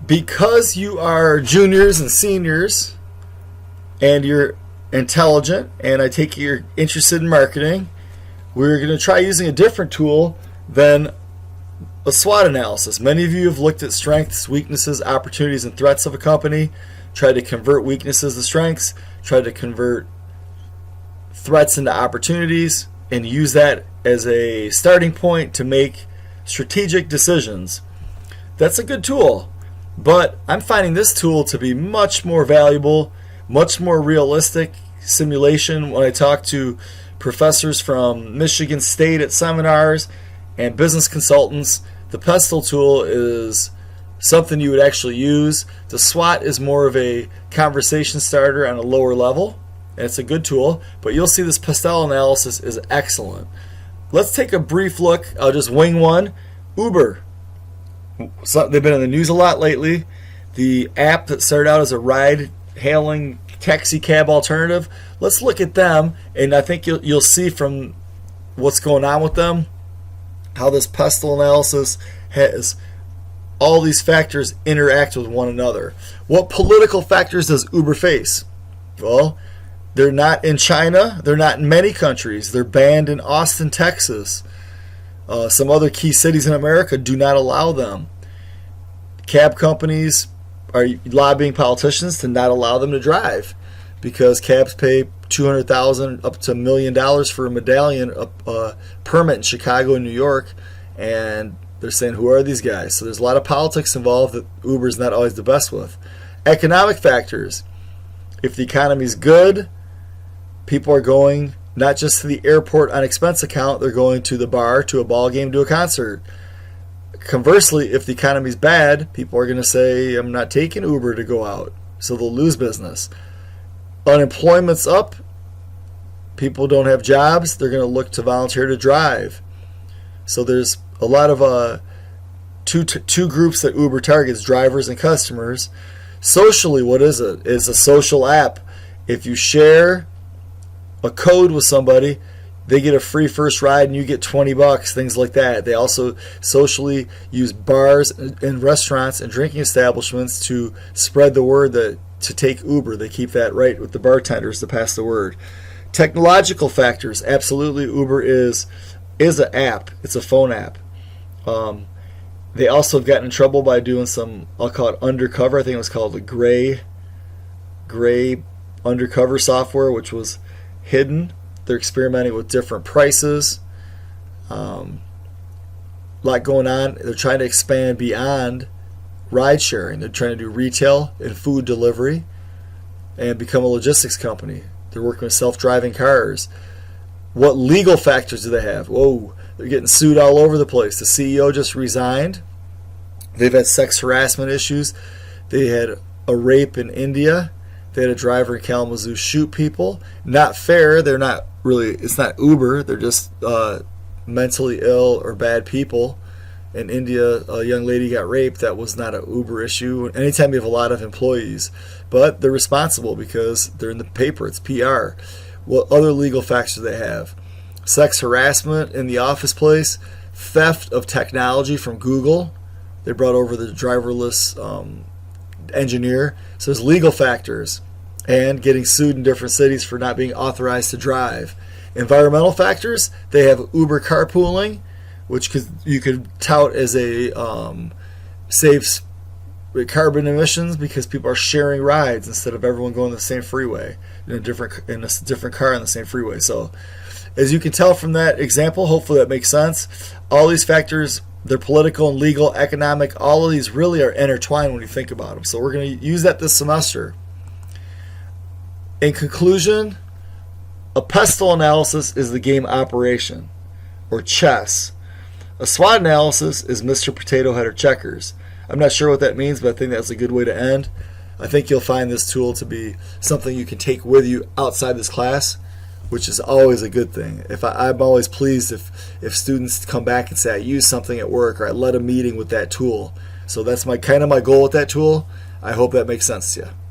Because you are juniors and seniors and you're intelligent, and I take it you're interested in marketing, we're going to try using a different tool than a SWOT analysis. Many of you have looked at strengths, weaknesses, opportunities, and threats of a company, tried to convert weaknesses to strengths, tried to convert threats into opportunities, and use that as a starting point to make strategic decisions. That's a good tool, but I'm finding this tool to be much more valuable, much more realistic simulation. When I talk to professors from Michigan State at seminars and business consultants, the Pestle tool is something you would actually use. The SWOT is more of a conversation starter on a lower level, and it's a good tool, but you'll see this Pestle analysis is excellent. Let's take a brief look. I'll just wing one. Uber. So they've been in the news a lot lately. The app that started out as a ride-hailing taxi cab alternative. Let's look at them, and I think you'll see from what's going on with them how this Pestle analysis has all these factors interact with one another. What political factors does Uber face? Well, they're not in China. They're not in many countries. They're banned in Austin, Texas. Some other key cities in America do not allow them. Cab companies are lobbying politicians to not allow them to drive because cabs pay $200,000 up to $1 million for a medallion permit in Chicago and New York, and they're saying, who are these guys? So there's a lot of politics involved that Uber's not always the best with. Economic factors. If the economy's good, people are going not just to the airport on expense account, they're going to the bar, to a ball game, to a concert. Conversely, if the economy's bad, people are going to say, I'm not taking Uber to go out. So they'll lose business. Unemployment's up. People don't have jobs. They're going to look to volunteer to drive. So there's a lot of two groups that Uber targets, drivers and customers. Socially, what is it? It's a social app. If you share a code with somebody, they get a free first ride and you get $20, things like that. They also socially use bars and restaurants and drinking establishments to spread the word that to take Uber. They keep that right with the bartenders to pass the word. Technological factors, absolutely. Uber is an app. It's a phone app. They also have gotten in trouble by doing some, I'll call it undercover. I think it was called the gray undercover software, which was hidden. They're experimenting with different prices. A lot going on. They're trying to expand beyond ride sharing. They're trying to do retail and food delivery and become a logistics company. They're working with self-driving cars. What legal factors do they have? Whoa, they're getting sued all over the place. The CEO just resigned. They've had sex harassment issues. They had a rape in India. They had a driver in Kalamazoo shoot people. Not fair. They're not really, it's not Uber. They're just mentally ill or bad people. In India, a young lady got raped. That was not an Uber issue. Anytime you have a lot of employees. But they're responsible because they're in the paper. It's PR. What other legal factors do they have? Sex harassment in the office place. Theft of technology from Google. They brought over the driverless engineer. So there's legal factors. And getting sued in different cities for not being authorized to drive. Environmental factors. They have Uber carpooling, which you could tout as a saves carbon emissions because people are sharing rides instead of everyone going the same freeway in a different car on the same freeway. So as you can tell from that example, hopefully that makes sense. All these factors, they're political and legal, economic, all of these really are intertwined when you think about them. So we're going to use that this semester. In conclusion, a Pestle analysis is the game operation, or chess. A SWOT analysis is Mr. Potato Head or checkers. I'm not sure what that means, but I think that's a good way to end. I think you'll find this tool to be something you can take with you outside this class, which is always a good thing. I'm always pleased if students come back and say, I used something at work or I led a meeting with that tool. So that's my goal with that tool. I hope that makes sense to you.